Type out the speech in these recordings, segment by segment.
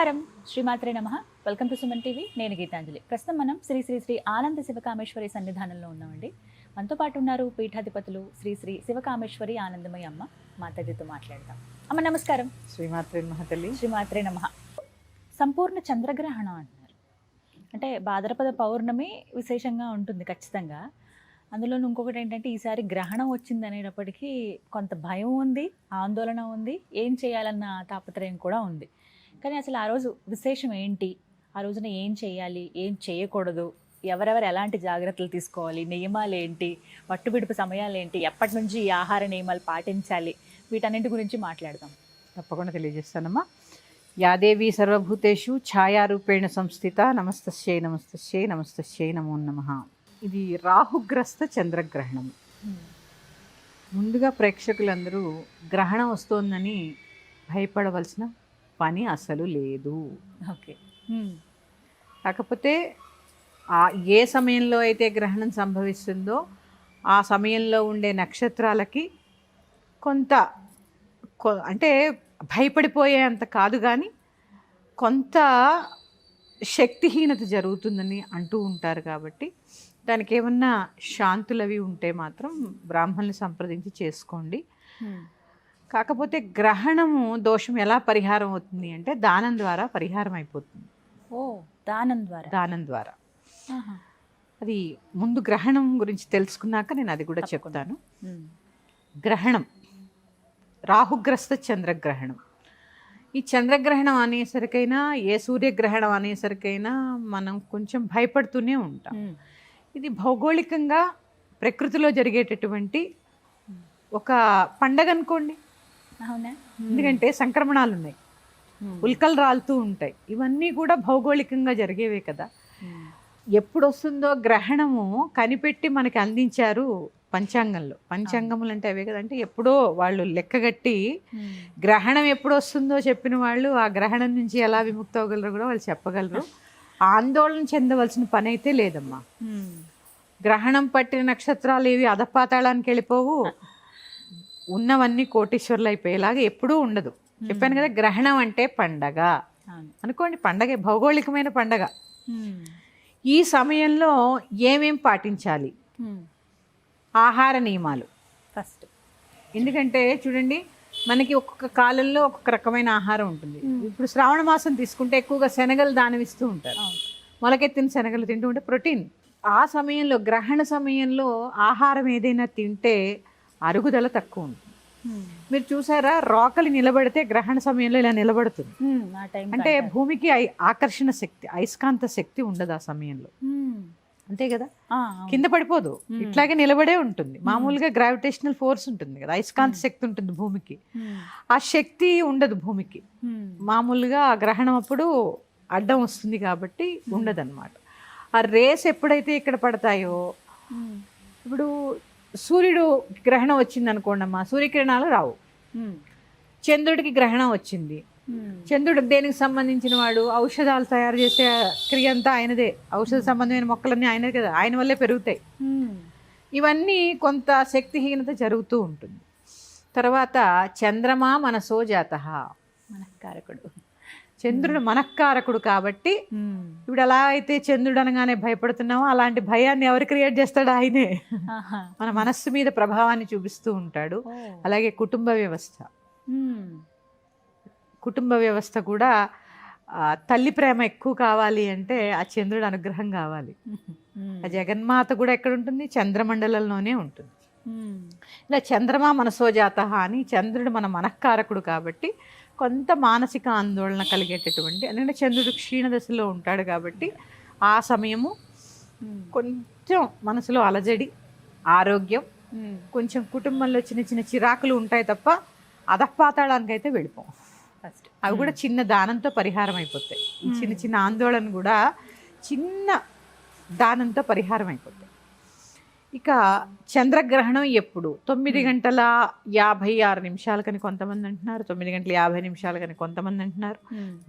నమస్కారం, శ్రీమాత్రే నమః. Welcome to Suman TV. నేను గీతాంజలి. ప్రస్తుతం మనం శ్రీ శ్రీ శ్రీ ఆనంద శివకామేశ్వరి సన్నిధానంలో ఉన్నామండి. మనతో పాటు ఉన్నారు పీఠాధిపతులు శ్రీ శ్రీ శివకామేశ్వరి ఆనందమయ్య అమ్మ. మాతాజీతో మాట్లాడదాం. అమ్మ నమస్కారం. శ్రీమాత్రే నమః తల్లి. శ్రీమాత్రే నమః. సంపూర్ణ చంద్రగ్రహణం అంటున్నారు, అంటే భాద్రపద పౌర్ణమి విశేషంగా ఉంటుంది ఖచ్చితంగా. అందులో ఇంకొకటి ఏంటంటే ఈసారి గ్రహణం వచ్చింది అనేటప్పటికీ కొంత భయం ఉంది, ఆందోళన ఉంది, ఏం చేయాలన్న తాపత్రయం కూడా ఉంది. కానీ అసలు ఆ రోజు విశేషం ఏంటి, ఆ రోజున ఏం చేయాలి, ఏం చేయకూడదు, ఎవరెవరు ఎలాంటి జాగ్రత్తలు తీసుకోవాలి, నియమాలు ఏంటి, పట్టుబిడుపు సమయాలు ఏంటి, ఎప్పటి నుంచి ఈ ఆహార నియమాలు పాటించాలి, వీటన్నింటి గురించి మాట్లాడదాం. తప్పకుండా తెలియజేస్తానమ్మా. యాదేవి సర్వభూతేషు ఛాయారూపేణ సంస్థిత. నమస్తస్యై నమస్తస్యై నమస్తస్యై నమో నమః. ఇది రాహుగ్రస్త చంద్రగ్రహణం. ముందుగా ప్రేక్షకులందరూ గ్రహణం వస్తోందని భయపడవలసిన పని అసలు లేదు. ఓకే. కాకపోతే ఏ సమయంలో అయితే గ్రహణం సంభవిస్తుందో ఆ సమయంలో ఉండే నక్షత్రాలకి కొంత అంటే భయపడిపోయేంత కాదు, కానీ కొంత శక్తిహీనత జరుగుతుందని అంటూ ఉంటారు. కాబట్టి దానికి ఏమన్నా శాంతులు అవి ఉంటే మాత్రం బ్రాహ్మణుని సంప్రదించి చేసుకోండి. కాకపోతే గ్రహణము దోషం ఎలా పరిహారం అవుతుంది అంటే దానం ద్వారా పరిహారం అయిపోతుంది. ఓ, దానం ద్వారా. దానం ద్వారా. అది ముందు గ్రహణం గురించి తెలుసుకున్నాక నేను అది కూడా చెప్తాను. గ్రహణం రాహుగ్రస్త చంద్రగ్రహణం. ఈ చంద్రగ్రహణం అనేసరికైనా ఏ సూర్యగ్రహణం అనేసరికైనా మనం కొంచెం భయపడుతూనే ఉంటాం. ఇది భౌగోళికంగా ప్రకృతిలో జరిగేటటువంటి ఒక పండగ అనుకోండి. అవునా? ఎందుకంటే సంక్రమణాలు ఉన్నాయి, ఉల్కలు రాలుతూ ఉంటాయి, ఇవన్నీ కూడా భౌగోళికంగా జరిగేవే కదా. ఎప్పుడు వస్తుందో గ్రహణము కనిపెట్టి మనకి అందించారు పంచాంగంలో. పంచాంగములు అంటే అవే కదా, అంటే ఎప్పుడో వాళ్ళు లెక్కగట్టి గ్రహణం ఎప్పుడు వస్తుందో చెప్పిన వాళ్ళు ఆ గ్రహణం నుంచి ఎలా విముక్తి అవ్వగలరో కూడా వాళ్ళు చెప్పగలరు. ఆందోళన చెందవలసిన పని అయితే లేదమ్మా. గ్రహణం పట్టిన నక్షత్రాలు ఏవి అధపాతాళానికి వెళ్ళిపోవు, ఉన్నవన్నీ కోటీశ్వర్లు అయిపోయేలాగా ఎప్పుడూ ఉండదు. చెప్పాను కదా, గ్రహణం అంటే పండగ అనుకోండి. పండగ భౌగోళికమైన పండగ. ఈ సమయంలో ఏమేం పాటించాలి? ఆహార నియమాలు ఫస్ట్. ఎందుకంటే చూడండి, మనకి ఒక్కొక్క కాలంలో ఒక్కొక్క రకమైన ఆహారం ఉంటుంది. ఇప్పుడు శ్రావణ మాసం తీసుకుంటే ఎక్కువగా శనగలు దానమిస్తూ ఉంటారు. మొలకెత్తిన శనగలు తింటూ ఉంటే ప్రోటీన్. ఆ సమయంలో గ్రహణ సమయంలో ఆహారం ఏదైనా తింటే అరుగుదల తక్కువ ఉంటుంది. మీరు చూసారా, రోకలి నిలబడితే గ్రహణ సమయంలో ఇలా నిలబడుతుంది. అంటే భూమికి ఆకర్షణ శక్తి, అయస్కాంత శక్తి ఉండదు ఆ సమయంలో, అంతే కదా. కింద పడిపోదు, ఇట్లాగే నిలబడే ఉంటుంది. మామూలుగా గ్రావిటేషనల్ ఫోర్స్ ఉంటుంది కదా, అయస్కాంత శక్తి ఉంటుంది భూమికి. ఆ శక్తి ఉండదు భూమికి. మామూలుగా గ్రహణం అప్పుడు అడ్డం వస్తుంది కాబట్టి ఉండదన్నమాట. ఆ రేస్ ఎప్పుడైతే ఇక్కడ పడతాయో, ఇప్పుడు సూర్యుడు గ్రహణం వచ్చింది అనుకోండి అమ్మా, సూర్యకిరణాలు రావు. చంద్రుడికి గ్రహణం వచ్చింది, చంద్రుడు దేనికి సంబంధించిన వాడు? ఔషధాలు తయారు చేసే క్రియ అంతా ఆయనదే. ఔషధ సంబంధమైన మొక్కలన్నీ ఆయనదే కదా, ఆయన వల్లే పెరుగుతాయి. ఇవన్నీ కొంత శక్తిహీనత జరుగుతూ ఉంటుంది. తర్వాత చంద్రమా మనసో జాతః, మనఃకారకుడు. చంద్రుడు మనఃకారకుడు కాబట్టి ఇప్పుడు ఎలా అయితే చంద్రుడు అనగానే భయపడుతున్నామో అలాంటి భయాన్ని ఎవరు క్రియేట్ చేస్తాడు? ఆయనే. మన మనస్సు మీద ప్రభావాన్ని చూపిస్తూ ఉంటాడు. అలాగే కుటుంబ వ్యవస్థ, కుటుంబ వ్యవస్థ కూడా తల్లి ప్రేమ ఎక్కువ కావాలి అంటే ఆ చంద్రుడు అనుగ్రహం కావాలి. ఆ జగన్మాత కూడా ఎక్కడ ఉంటుంది? చంద్రమండలంలోనే ఉంటుంది. ఇలా చంద్రమా మనసో జాతః అని చంద్రుడు మన మనఃకారకుడు కాబట్టి కొంత మానసిక ఆందోళన కలిగేటటువంటి, అంటే చంద్రుడు క్షీణ దశలో ఉంటాడు కాబట్టి ఆ సమయము కొంచెం మనసులో అలజడి, ఆరోగ్యం, కొంచెం కుటుంబంలో చిన్న చిన్న చిరాకులు ఉంటాయి తప్ప అధపాతాళానికి అయితే వెళ్ళిపోం. ఫస్ట్ అవి కూడా చిన్న దానంతో పరిహారం అయిపోతాయి. ఈ చిన్న చిన్న ఆందోళన కూడా చిన్న దానంతో పరిహారం అయిపోతాయి. ఇక చంద్రగ్రహణం ఎప్పుడు? 9:56 కని కొంతమంది అంటున్నారు, 9:50 కని కొంతమంది అంటున్నారు.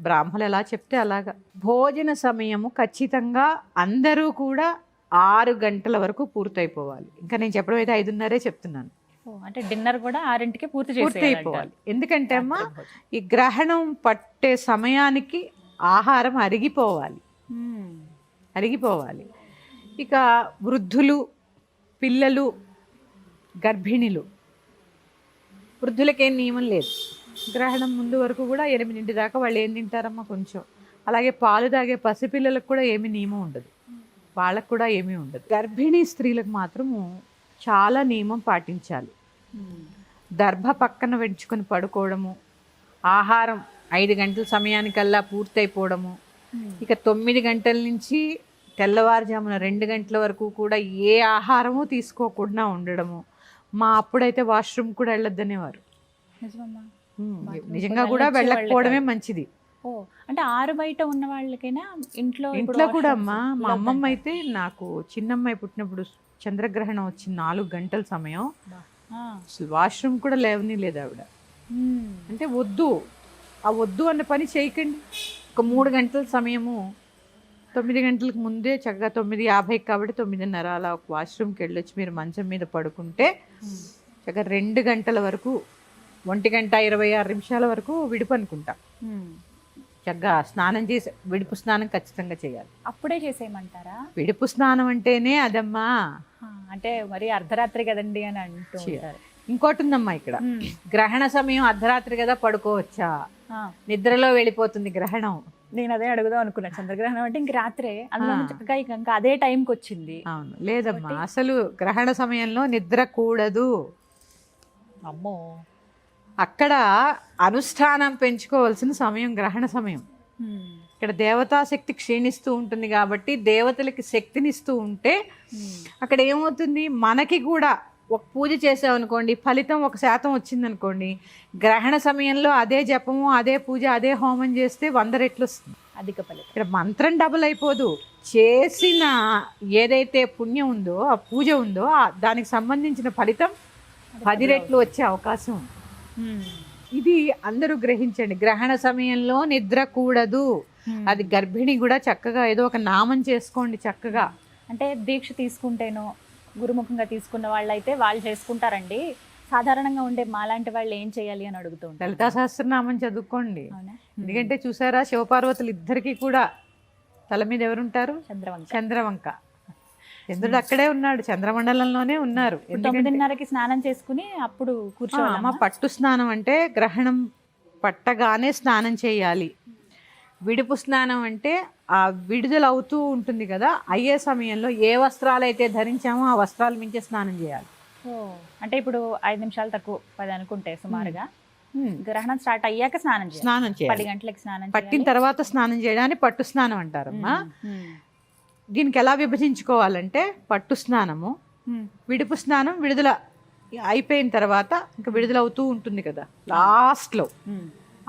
బ్రాహ్మణులు ఎలా చెప్తే అలాగా. భోజన సమయము ఖచ్చితంగా అందరూ కూడా 6 గంటల వరకు పూర్తయిపోవాలి. ఇంకా నేను చెప్పడం అయితే 5:30 చెప్తున్నాను. అంటే డిన్నర్ కూడా 6ంటికి పూర్తి అయిపోవాలి. ఎందుకంటే అమ్మా, ఈ గ్రహణం పట్టే సమయానికి ఆహారం అరిగిపోవాలి. ఇక వృద్ధులు, పిల్లలు, గర్భిణీలు, వృద్ధులకేం నియమం లేదు. గ్రహణం ముందు వరకు కూడా 8 దాకా వాళ్ళు ఏం తింటారమ్మా కొంచెం. అలాగే పాలు తాగే పసిపిల్లలకు కూడా ఏమీ నియమం ఉండదు, వాళ్ళకు కూడా ఏమీ ఉండదు. గర్భిణీ స్త్రీలకు మాత్రము చాలా నియమం పాటించాలి. దర్భ పక్కన వెంచుకొని పడుకోవడము, ఆహారం 5 గంటల సమయానికల్లా పూర్తయిపోవడము, ఇక 9 గంటల నుంచి తెల్లవారుజామున 2 గంటల వరకు కూడా ఏ ఆహారము తీసుకోకుండా ఉండడము. మా అప్పుడైతే వాష్రూమ్ కూడా వెళ్ళొద్దనేవారు. నిజంగా కూడా వెళ్ళకపోవడమే మంచిది. అంటే ఆరు బయట ఉన్న వాళ్ళకైనా ఇంట్లో కూడా అమ్మా. మా అమ్మమ్మ అయితే, నాకు చిన్నమ్మాయి పుట్టినప్పుడు చంద్రగ్రహణం వచ్చి 4 గంటల సమయం, అసలు వాష్రూమ్ కూడా లేవని లేదు ఆవిడ. అంటే వద్దు అన్న పని చేయకండి. ఒక 3 గంటల సమయము, 9 గంటలకు ముందే చక్కగా 9:50 కాబట్టి 9:30 అలా ఒక వాష్రూమ్కి వెళ్ళొచ్చి మీరు మంచం మీద పడుకుంటే చక్కగా 2 గంటల వరకు, 1:26 వరకు విడుపు అనుకుంటా. చక్కగా స్నానం చేసి, విడుపు స్నానం ఖచ్చితంగా చేయాలి. అప్పుడే చేసేయమంటారా? విడుపు స్నానం అంటేనే అదమ్మా. అంటే మరి అర్ధరాత్రి కదండి అని అంటూ ఉంటారు. ఇంకోటి ఉందమ్మా ఇక్కడ, గ్రహణ సమయం అర్ధరాత్రి కదా, పడుకోవచ్చా? నిద్రలో వెళ్ళిపోతుంది గ్రహణం. నేను అదే అడుగుదాం అనుకున్నా. చంద్రగ్రహణం అంటే ఇంక రాత్రే, అందులో చక్కగా ఇంకా అదే టైంకి వచ్చింది. అవును, లేదమ్మా, అసలు గ్రహణ సమయంలో నిద్ర కూడదు. అమ్మో, అక్కడ అనుష్ఠానం పెంచుకోవాల్సిన సమయం గ్రహణ సమయం. ఇక్కడ దేవతాశక్తి క్షీణిస్తూ ఉంటుంది కాబట్టి దేవతలకి శక్తినిస్తూ ఉంటే అక్కడ ఏమవుతుంది, మనకి కూడా ఒక పూజ చేసామనుకోండి, ఫలితం 1% వచ్చిందనుకోండి, గ్రహణ సమయంలో అదే జపము, అదే పూజ, అదే హోమం చేస్తే 100 రెట్లు వస్తుంది, అధిక ఫలితం. ఇక్కడ మంత్రం డబుల్ అయిపోదు. చేసిన ఏదైతే పుణ్యం ఉందో, ఆ పూజ ఉందో, దానికి సంబంధించిన ఫలితం 10 రెట్లు వచ్చే అవకాశం ఉంది. ఇది అందరూ గ్రహించండి. గ్రహణ సమయంలో నిద్ర కూడదు. అది గర్భిణి కూడా చక్కగా ఏదో ఒక నామం చేసుకోండి చక్కగా. అంటే దీక్ష తీసుకుంటేనో గురుముఖంగా తీసుకున్న వాళ్ళు అయితే వాళ్ళు చేసుకుంటారండి. సాధారణంగా ఉండే మాలాంటి వాళ్ళు ఏం చేయాలి అని అడుగుతూ ఉంటారు. లలితా సహస్రనామం చదువుకోండి. ఎందుకంటే చూసారా, శివపార్వతులు ఇద్దరికి కూడా తల మీద ఎవరుంటారు? చంద్రవంక. చంద్రుడు అక్కడే ఉన్నాడు, చంద్రమండలంలోనే ఉన్నారు. 9:30కి స్నానం చేసుకుని అప్పుడు కూర్చోవాలమ్మ. పట్టు స్నానం అంటే గ్రహణం పట్టగానే స్నానం చేయాలి. విడుపు స్నానం అంటే ఆ విడుదల అవుతూ ఉంటుంది కదా, అయ్యే సమయంలో ఏ వస్త్రాలు అయితే ధరించామో ఆ వస్త్రాలు మించే స్నానం చేయాలి. అంటే ఇప్పుడు 5 నిమిషాలు తక్కువ 10 అనుకుంటే సుమారుగా గ్రహణం స్టార్ట్ అయ్యాక స్నానం చేయాలి. 10 గంటలకి స్నానం పట్టిన తర్వాత స్నానం చేయడాన్ని పట్టు స్నానం అంటారమ్మా. దీనికి ఎలా విభజించుకోవాలంటే పట్టు స్నానము, విడుపు స్నానం విడుదల అయిపోయిన తర్వాత ఇంకా విడుదల అవుతూ ఉంటుంది కదా లాస్ట్లో,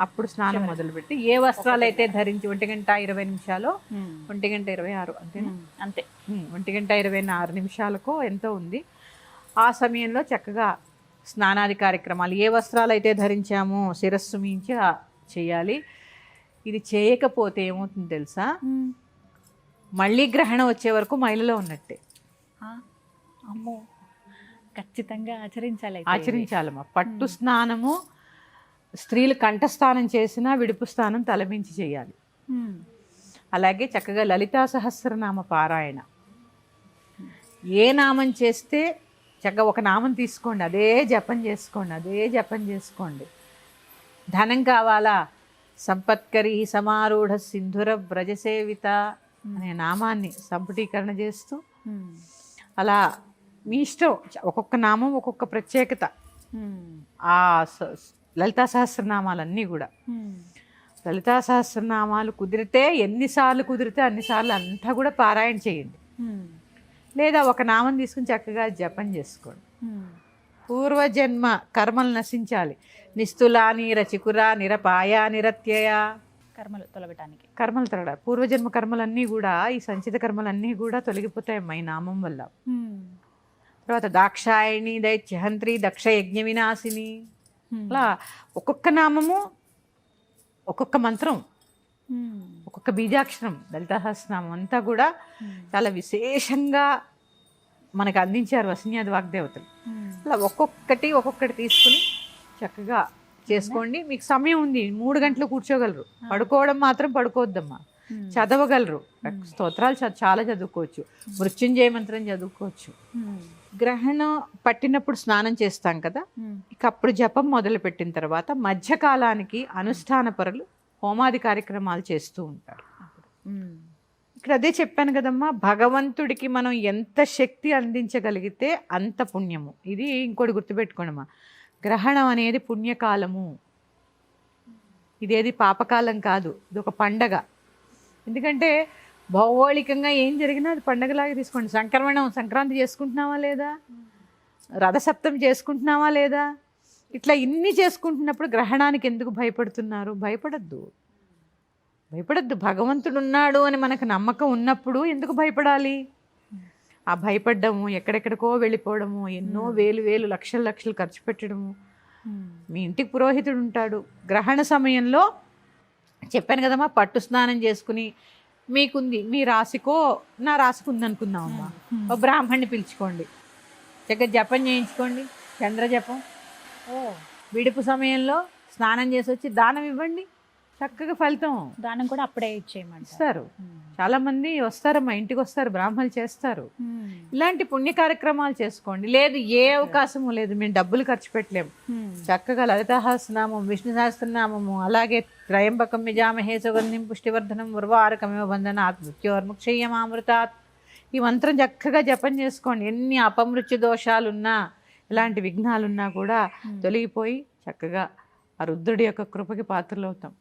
అప్పుడు స్నానం మొదలుపెట్టి ఏ వస్త్రాలు అయితే ధరించి 1:20 1:26 అంతేనా? అంతే, 1:26 ఎంతో ఉంది. ఆ సమయంలో చక్కగా స్నానాది కార్యక్రమాలు, ఏ వస్త్రాలు అయితే ధరించామో శిరస్సు మించి చేయాలి. ఇది చేయకపోతే ఏమవుతుంది తెలుసా, మళ్ళీ గ్రహణం వచ్చే వరకు మైలలో ఉన్నట్టే. అమ్మో, ఖచ్చితంగా ఆచరించాలమ్మా. పట్టు స్నానము స్త్రీలు కంఠస్నానం చేసినా విడుపు స్నానం తలమించి చేయాలి. అలాగే చక్కగా లలితా సహస్రనామ పారాయణ, ఏ నామం చేస్తే చక్కగా ఒక నామం తీసుకోండి, అదే జపం చేసుకోండి. ధనం కావాలా, సంపత్కరి సమారూఢ సింధుర వ్రజసేవిత అనే నామాన్ని సంపుటీకరణ చేస్తూ, అలా మీ ఇష్టం, ఒక్కొక్క నామం ఒక్కొక్క ప్రత్యేకత. ఆ లలితా సహస్రనామాలన్నీ కూడా, లలితా సహస్రనామాలు కుదిరితే ఎన్నిసార్లు కుదిరితే అన్నిసార్లు అంతా కూడా పారాయణ చేయండి. లేదా ఒక నామం తీసుకుని చక్కగా జపం చేసుకోండి. పూర్వజన్మ కర్మలు నశించాలి. నిస్తులాని రచికురా నిరపాయ నిరత్యయ, కర్మలు తొలగటానికి, కర్మలు తొలగ, పూర్వజన్మ కర్మలన్నీ కూడా, ఈ సంచిత కర్మలన్నీ కూడా తొలగిపోతాయమ్మా ఈ నామం వల్ల. తర్వాత దాక్షాయణి దైత్యహంత్రి దక్ష యజ్ఞ వినాశిని, అలా ఒక్కొక్క నామము ఒక్కొక్క మంత్రం, ఒక్కొక్క బీజాక్షరం, లలితా సహస్రనామం అంతా కూడా చాలా విశేషంగా మనకు అందించారు వసిన్యాది వాగ్దేవతలు. అలా ఒక్కొక్కటి తీసుకుని చక్కగా చేసుకోండి. మీకు సమయం ఉంది, 3 గంటలు కూర్చోగలరు. పడుకోవడం మాత్రం పడుకోవద్దమ్మా, చదవగలరు. స్తోత్రాలు చాలా చదువుకోవచ్చు, మృత్యుంజయ మంత్రం చదువుకోవచ్చు. గ్రహణం పట్టినప్పుడు స్నానం చేస్తాం కదా, ఇక అప్పుడు జపం మొదలు పెట్టిన తర్వాత మధ్యకాలానికి అనుష్ఠాన పరులు హోమాది కార్యక్రమాలు చేస్తూ ఉంటారు. ఇక్కడ అదే చెప్పాను కదమ్మా, భగవంతుడికి మనం ఎంత శక్తి అందించగలిగితే అంత పుణ్యము. ఇది ఇంకోటి గుర్తుపెట్టుకోండమ్మా, గ్రహణం అనేది పుణ్యకాలము, ఇదేది పాపకాలం కాదు, ఇది ఒక పండగ. ఎందుకంటే భౌగోళికంగా ఏం జరిగినా అది పండగలాగా తీసుకోండి. సంక్రాంతి చేసుకుంటున్నావా లేదా, రథసప్తమి చేసుకుంటున్నావా లేదా, ఇట్లా ఇన్ని చేసుకుంటున్నప్పుడు గ్రహణానికి ఎందుకు భయపడుతున్నారు? భయపడద్దు. భగవంతుడు ఉన్నాడు అని మనకు నమ్మకం ఉన్నప్పుడు ఎందుకు భయపడాలి? ఆ భయపడ్డము, ఎక్కడెక్కడికో వెళ్ళిపోవడము, ఎన్నో వేలు లక్షలు ఖర్చు పెట్టడము. మీ ఇంటికి పురోహితుడు ఉంటాడు. గ్రహణ సమయంలో చెప్పాను కదమ్మా, పట్టు స్నానం చేసుకుని, మీకుంది, మీ రాశికో నా రాశికి ఉంది అనుకుందామమ్మా, ఓ బ్రాహ్మణ్ణి పిలుచుకోండి, చక్కగా జపం చేయించుకోండి, చంద్ర జపం. విడుపు సమయంలో స్నానం చేసి వచ్చి దానం ఇవ్వండి, చక్కగా ఫలితం. దానం కూడా అప్పుడే ఇచ్చేయమంటారు. ఇస్తారు. చాలా మంది వస్తారమ్మా, ఇంటికి వస్తారు, బ్రాహ్మణులు చేస్తారు. ఇలాంటి పుణ్య కార్యక్రమాలు చేసుకోండి. లేదు, ఏ అవకాశము లేదు, మేము డబ్బులు ఖర్చు పెట్టలేము, చక్కగా లలితాసహస్రనామం, విష్ణు సహస్రనామము, అలాగే త్రయంబకం యజామహే సుగంధిం పుష్టివర్ధనం ఉర్వారకమివ బంధనాత్ మృత్యోర్ముక్షయమామృతాత్, ఈ మంత్రం చక్కగా జపం చేసుకోండి. ఎన్ని అపమృత్యు దోషాలున్నా, ఎలాంటి విఘ్నాలున్నా కూడా తొలగిపోయి చక్కగా ఆ రుద్రుడి యొక్క కృపకి పాత్రలు అవుతాం.